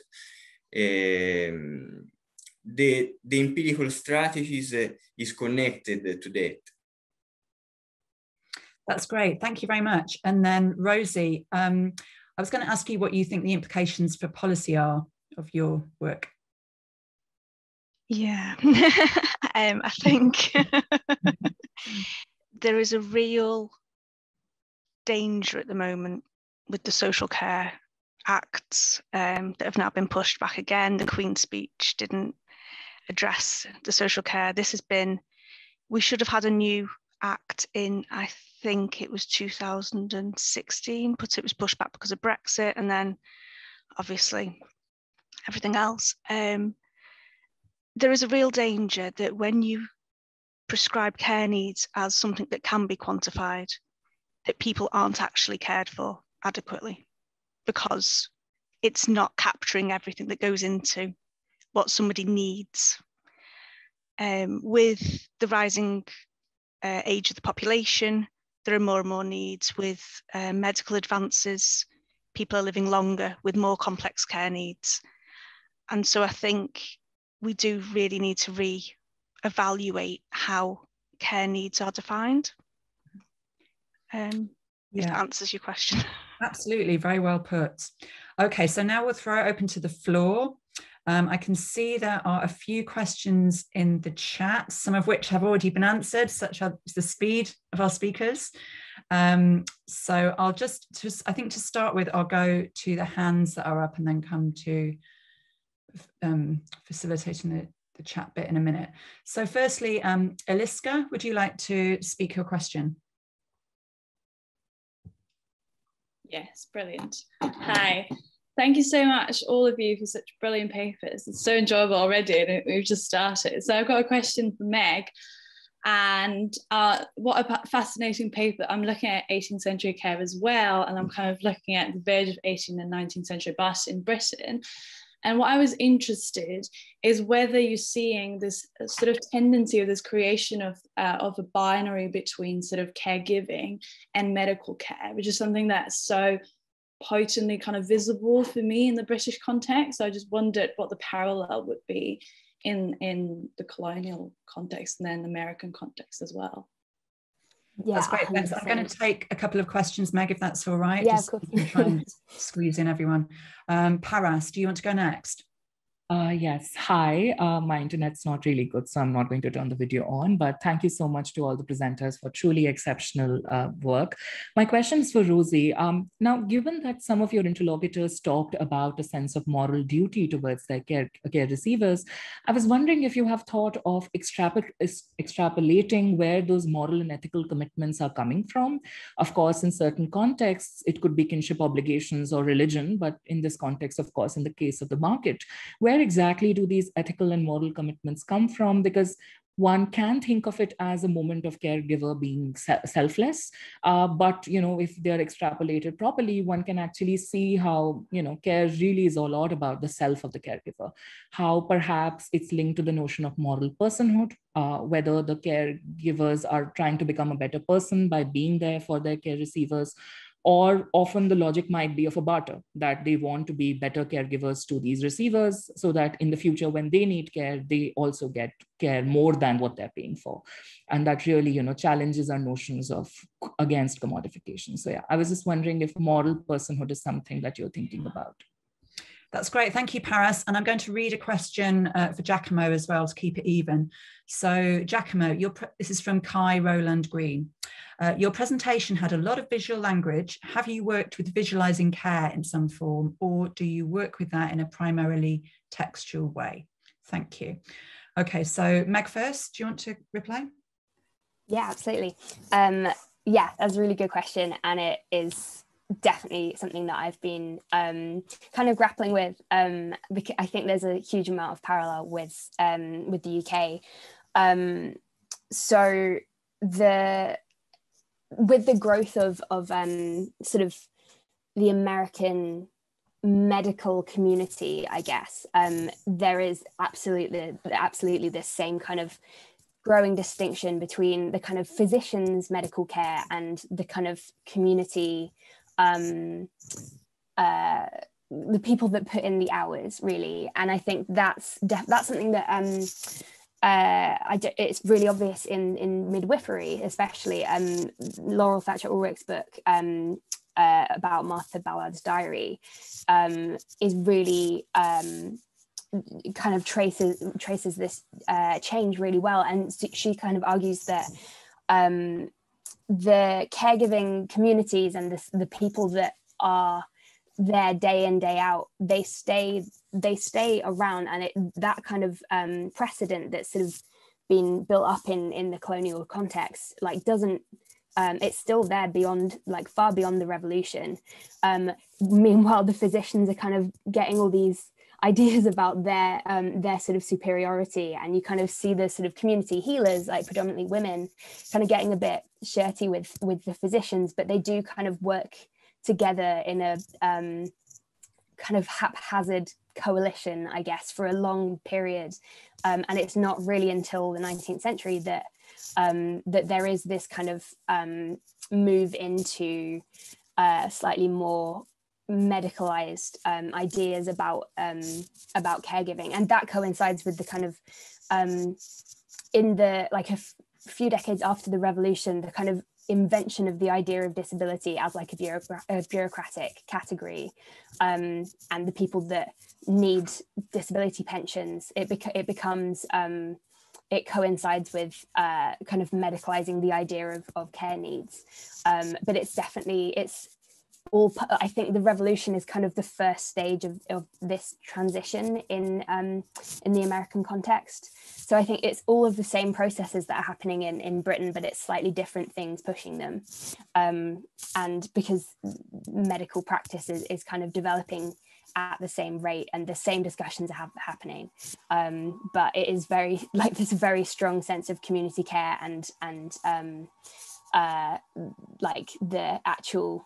The empirical strategies is connected to that. That's great, thank you very much. And then Rosie, I was going to ask you what you think the implications for policy are of your work. Yeah, I think there is a real danger at the moment with the social care acts that have now been pushed back again. The Queen's speech didn't address the social care. This has been, we should have had a new act in, I think it was 2016, but it was pushed back because of Brexit and then obviously everything else. There is a real danger that when you prescribe care needs as something that can be quantified, that people aren't actually cared for adequately because it's not capturing everything that goes into what somebody needs. With the rising age of the population, there are more and more needs. With medical advances, people are living longer with more complex care needs. And so I think we do really need to re-evaluate how care needs are defined. If that answers your question. Absolutely, very well put. Okay, so now we'll throw it open to the floor. I can see there are a few questions in the chat, some of which have already been answered, such as the speed of our speakers. So I'll just, I think to start with, I'll go to the hands that are up and then come to facilitating the chat bit in a minute. So firstly, Eliska, would you like to speak your question? Yes, brilliant. Hi. Thank you so much, all of you, for such brilliant papers. It's so enjoyable already, and we've just started. So I've got a question for Meg. And what a fascinating paper. I'm looking at 18th century care as well, and I'm kind of looking at the verge of 18th and 19th century bust in Britain. And what I was interested is whether you're seeing this sort of tendency of this creation of a binary between sort of caregiving and medical care, which is something that's so potently kind of visible for me in the British context. So I just wondered what the parallel would be in the colonial context and then the American context as well. Yeah, that's great. Thanks. I'm going to take a couple of questions, Meg, if that's all right. Yeah, just of course. try and squeeze in everyone. Paras, do you want to go next? Yes. Hi. My internet's not really good, so I'm not going to turn the video on, but thank you so much to all the presenters for truly exceptional work. My question is for Rosie. Now, given that some of your interlocutors talked about a sense of moral duty towards their care receivers, I was wondering if you have thought of extrapolating where those moral and ethical commitments are coming from. Of course, in certain contexts, it could be kinship obligations or religion, but in this context, of course, in the case of the market, where exactly do these ethical and moral commitments come from? Because one can think of it as a moment of caregiver being selfless, but if they're extrapolated properly, one can actually see how care really is all about the self of the caregiver, how perhaps it's linked to the notion of moral personhood, whether the caregivers are trying to become a better person by being there for their care receivers, or often the logic might be of a barter, that they want to be better caregivers to these receivers so that in the future, when they need care, they also get care more than what they're paying for. And that really, challenges our notions of against commodification. So yeah, I was just wondering if moral personhood is something that you're thinking about. That's great. Thank you, Paras. And I'm going to read a question for Giacomo as well to keep it even. So Giacomo, this is from Kai Roland Green. Your presentation had a lot of visual language. Have you worked with visualizing care in some form, or do you work with that in a primarily textual way? Thank you. Okay, so Meg first, do you want to reply? Yeah, absolutely. Yeah, that's a really good question. And it is definitely something that I've been kind of grappling with, because I think there's a huge amount of parallel with the UK. So with the growth of sort of the American medical community, I guess, there is absolutely this same kind of growing distinction between the kind of physician's medical care and the kind of community, the people that put in the hours, really. And I think that's something that it's really obvious in midwifery, especially. Laurel Thatcher Ulrich's book about Martha Ballard's diary is really kind of traces this change really well. And she kind of argues that the caregiving communities and the people that are there day in, day out, they stay around, and that kind of precedent that's sort of been built up in the colonial context, like doesn't, it's still there beyond, like far beyond the revolution. Meanwhile, the physicians are kind of getting all these ideas about their sort of superiority, and you kind of see the sort of community healers, like predominantly women, kind of getting a bit shirty with the physicians, but they do kind of work together in a kind of haphazard coalition, I guess, for a long period, and it's not really until the 19th century that that there is this kind of move into slightly more medicalized ideas about caregiving, and that coincides with the kind of in the like a few decades after the revolution, the kind of invention of the idea of disability as like a bureaucratic category, and the people that need disability pensions, it becomes it coincides with kind of medicalizing the idea of care needs, but it's all, I think the revolution is kind of the first stage of this transition in the American context. So I think it's all of the same processes that are happening in Britain, but it's slightly different things pushing them. And because medical practice is kind of developing at the same rate and the same discussions are happening. But it is very, like, there's a very strong sense of community care and like the actual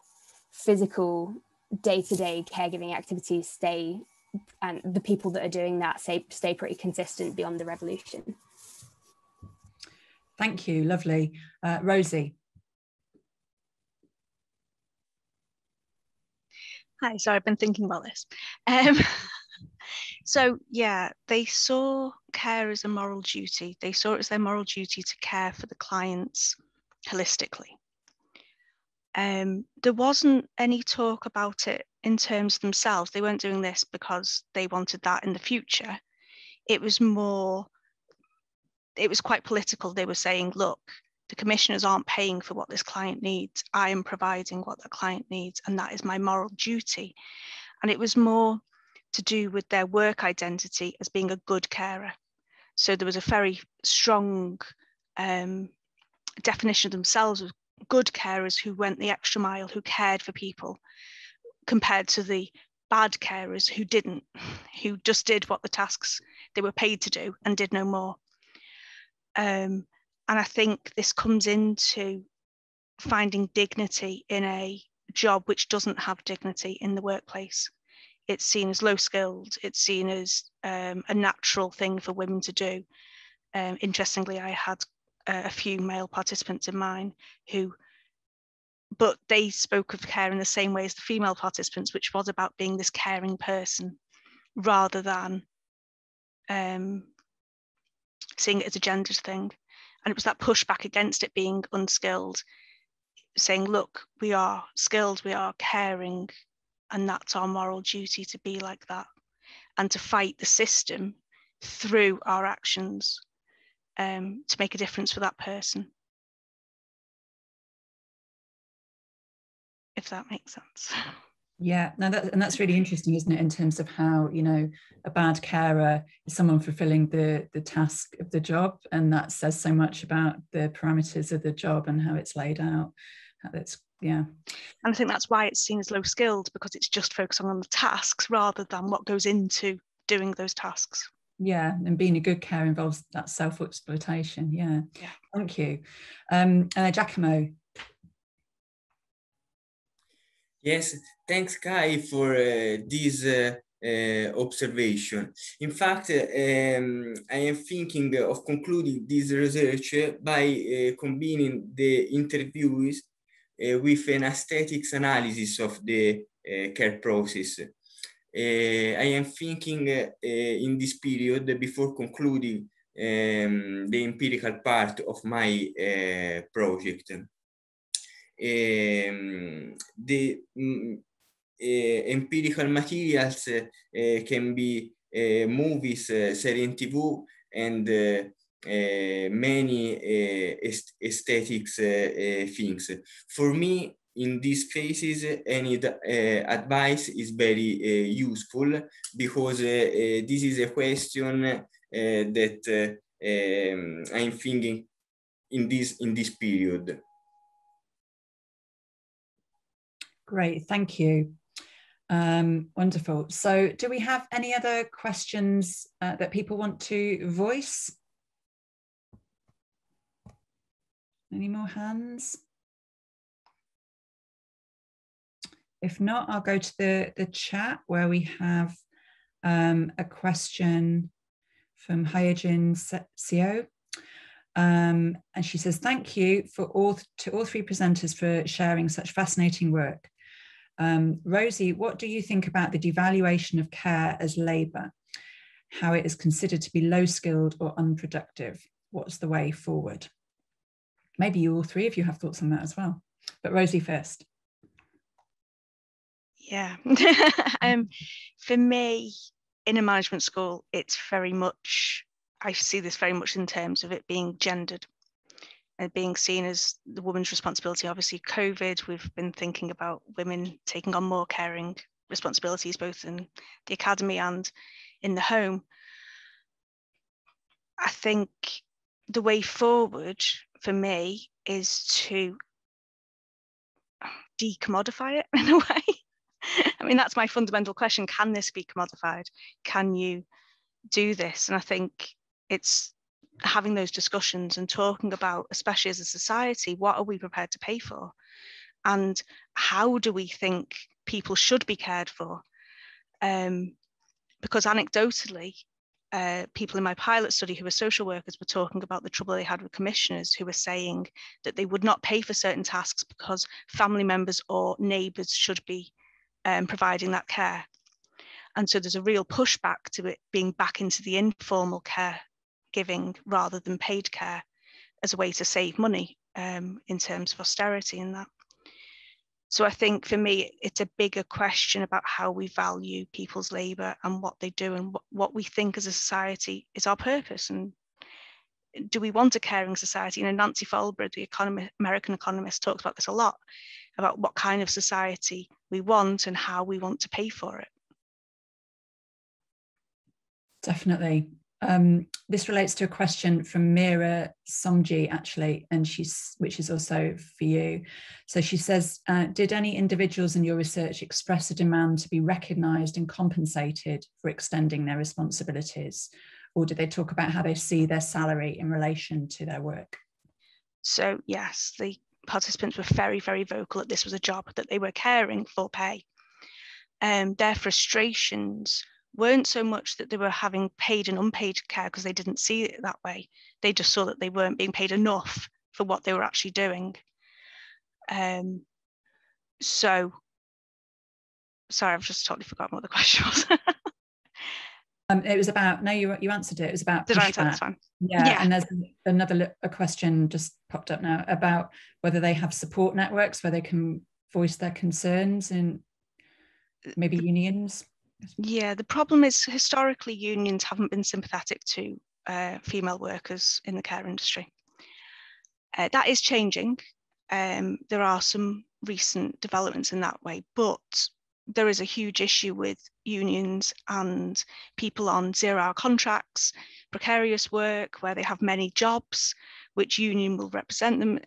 physical day-to-day caregiving activities stay, and the people that are doing that stay pretty consistent beyond the revolution. Thank you, lovely. Rosie. Hi, sorry, I've been thinking about this. So yeah, they saw care as a moral duty. They saw it as their moral duty to care for the clients holistically. There wasn't any talk about it in terms of themselves. They weren't doing this because they wanted that in the future. It was more, it was quite political. They were saying, look, the commissioners aren't paying for what this client needs. I am providing what the client needs, and that is my moral duty. And it was more to do with their work identity as being a good carer. So there was a very strong definition of themselves as good carers who went the extra mile, who cared for people, compared to the bad carers who didn't, who just did what the tasks they were paid to do and did no more. And I think this comes into finding dignity in a job which doesn't have dignity in the workplace. It's seen as low skilled, it's seen as a natural thing for women to do. Interestingly, I had a few male participants in mine but they spoke of care in the same way as the female participants, which was about being this caring person rather than seeing it as a gendered thing. And it was that pushback against it being unskilled, saying, look, we are skilled, we are caring, and that's our moral duty to be like that, and to fight the system through our actions to make a difference for that person. If that makes sense. Yeah, no, that's really interesting, isn't it, in terms of how, you know, a bad carer is someone fulfilling the task of the job, and that says so much about the parameters of the job and how it's laid out. That's, yeah. And I think that's why it's seen as low skilled, because it's just focusing on the tasks rather than what goes into doing those tasks. Yeah, and being a good carer involves that self-exploitation. Yeah. Thank you. Giacomo. Yes, thanks, Kai, for this observation. In fact, I am thinking of concluding this research by combining the interviews with an aesthetics analysis of the care process. I am thinking in this period, before concluding the empirical part of my project. The empirical materials can be movies, series TV, and many aesthetics things. For me, in these phases, any advice is very useful, because this is a question that I'm thinking in this period. Great, thank you. Wonderful. So do we have any other questions that people want to voice? Any more hands? If not, I'll go to the chat, where we have a question from Hyojin Seo. And she says, thank you to all three presenters for sharing such fascinating work. Rosie, what do you think about the devaluation of care as labour? How it is considered to be low-skilled or unproductive? What's the way forward? Maybe you all three, if you have thoughts on that as well. But Rosie first. Yeah. For me, in a management school, it's very much, I see this very much in terms of it being gendered and being seen as the woman's responsibility. Obviously, COVID, we've been thinking about women taking on more caring responsibilities, both in the academy and in the home. I think the way forward for me is to decommodify it in a way. I mean, that's my fundamental question. Can this be commodified? Can you do this? And I think it's having those discussions and talking about, especially as a society, what are we prepared to pay for? And how do we think people should be cared for? Because anecdotally, people in my pilot study who were social workers were talking about the trouble they had with commissioners who were saying that they would not pay for certain tasks because family members or neighbours should be providing that care. And so there's a real pushback to it being back into the informal care giving rather than paid care as a way to save money in terms of austerity and that. So I think for me, it's a bigger question about how we value people's labour and what they do and what we think as a society is our purpose. And do we want a caring society? You know, Nancy Folber, the American economist, talks about this a lot, about what kind of society we want and how we want to pay for it. Definitely. This relates to a question from Mira Somji, actually, and which is also for you. So she says, did any individuals in your research express a demand to be recognised and compensated for extending their responsibilities? Or did they talk about how they see their salary in relation to their work? So yes, the participants were very, very vocal that this was a job that they were caring for pay. Their frustrations weren't so much that they were having paid and unpaid care because they didn't see it that way. They just saw that they weren't being paid enough for what they were actually doing. So, sorry, I've just totally forgotten what the question was. It was about, no, you answered it. It was about Did pushback. I answer that time? Yeah, and there's another question just popped up now about whether they have support networks where they can voice their concerns and maybe unions. Yeah, the problem is historically unions haven't been sympathetic to female workers in the care industry. That is changing. There are some recent developments in that way, but there is a huge issue with unions and people on zero-hour contracts, precarious work where they have many jobs, which union will represent them.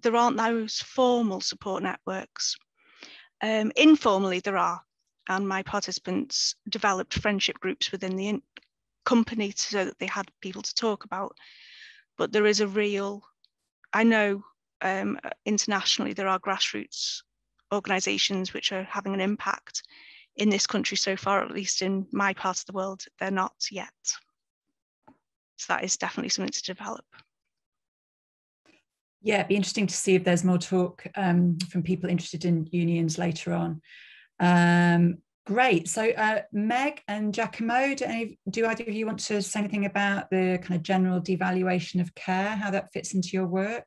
There aren't those formal support networks. Informally, there are. And my participants developed friendship groups within the company so that they had people to talk about. But there is a real, I know internationally there are grassroots organisations which are having an impact. In this country so far, at least in my part of the world, they're not yet. So that is definitely something to develop. Yeah, it'd be interesting to see if there's more talk from people interested in unions later on. Great. So Meg and Giacomo, do either of you want to say anything about the kind of general devaluation of care, how that fits into your work?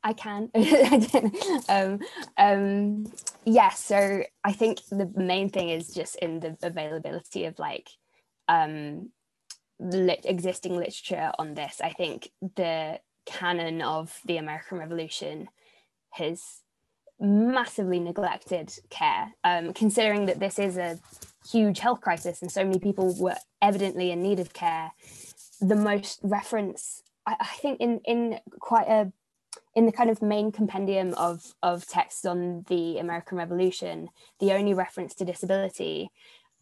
I can. Yeah, so I think the main thing is just in the availability of like existing literature on this. I think the canon of the American Revolution has massively neglected care, considering that this is a huge health crisis and so many people were evidently in need of care. The most reference, I think, in the kind of main compendium of texts on the American Revolution, the only reference to disability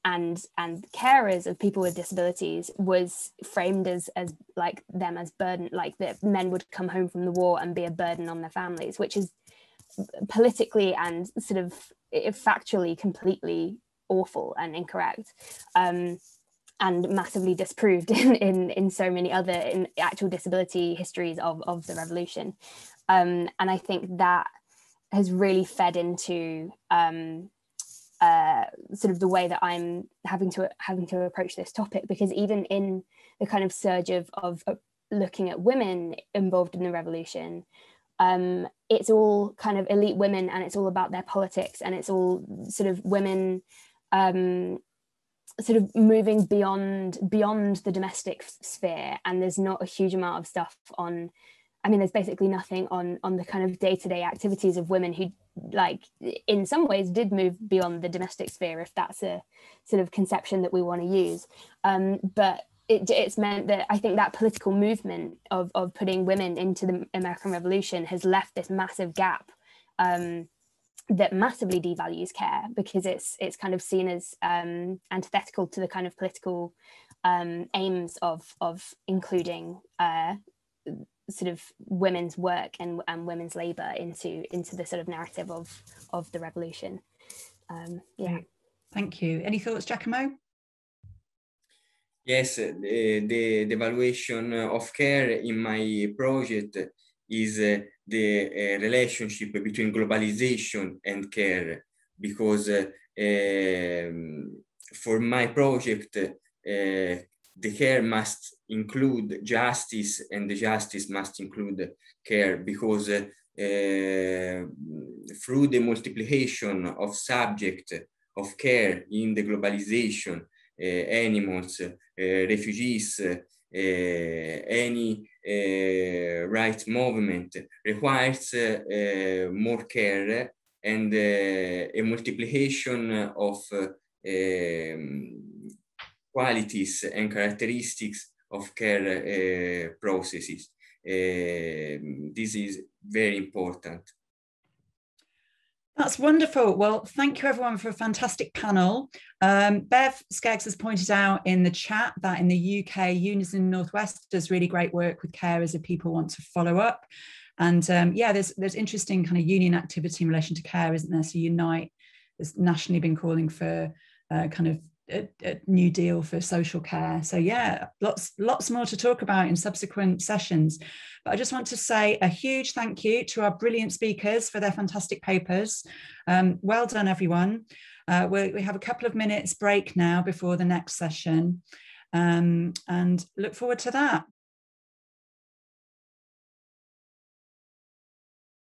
and carers of people with disabilities was framed as like them as burden, like that men would come home from the war and be a burden on their families, which is politically and sort of factually completely awful and incorrect, and massively disproved in so many other in actual disability histories of the revolution, and I think that has really fed into sort of the way that I'm having to approach this topic, because even in the kind of surge of looking at women involved in the revolution, it's all kind of elite women and it's all about their politics and it's all sort of women sort of moving beyond the domestic sphere, and there's not a huge amount of stuff on, I mean, there's basically nothing on the kind of day-to-day activities of women who, like, in some ways did move beyond the domestic sphere, if that's a sort of conception that we want to use. But it's meant that I think that political movement of putting women into the American Revolution has left this massive gap that massively devalues care, because it's kind of seen as antithetical to the kind of political aims of including sort of women's work and women's labour into the sort of narrative of the revolution. Yeah. Thank you. Any thoughts, Giacomo? Yes, the evaluation of care in my project is the relationship between globalization and care, because for my project, the care must include justice and the justice must include care, because through the multiplication of subject of care in the globalization, animals, refugees, any rights movement requires more care, and a multiplication of qualities and characteristics of care processes. This is very important. That's wonderful. Well, thank you everyone for a fantastic panel. Bev Skeggs has pointed out in the chat that in the UK, Unison Northwest does really great work with carers if people want to follow up. And yeah, there's interesting kind of union activity in relation to care, isn't there? So Unite has nationally been calling for kind of a new deal for social care. So yeah, lots more to talk about in subsequent sessions. But I just want to say a huge thank you to our brilliant speakers for their fantastic papers. Well done, everyone. We have a couple of minutes break now before the next session, and look forward to that.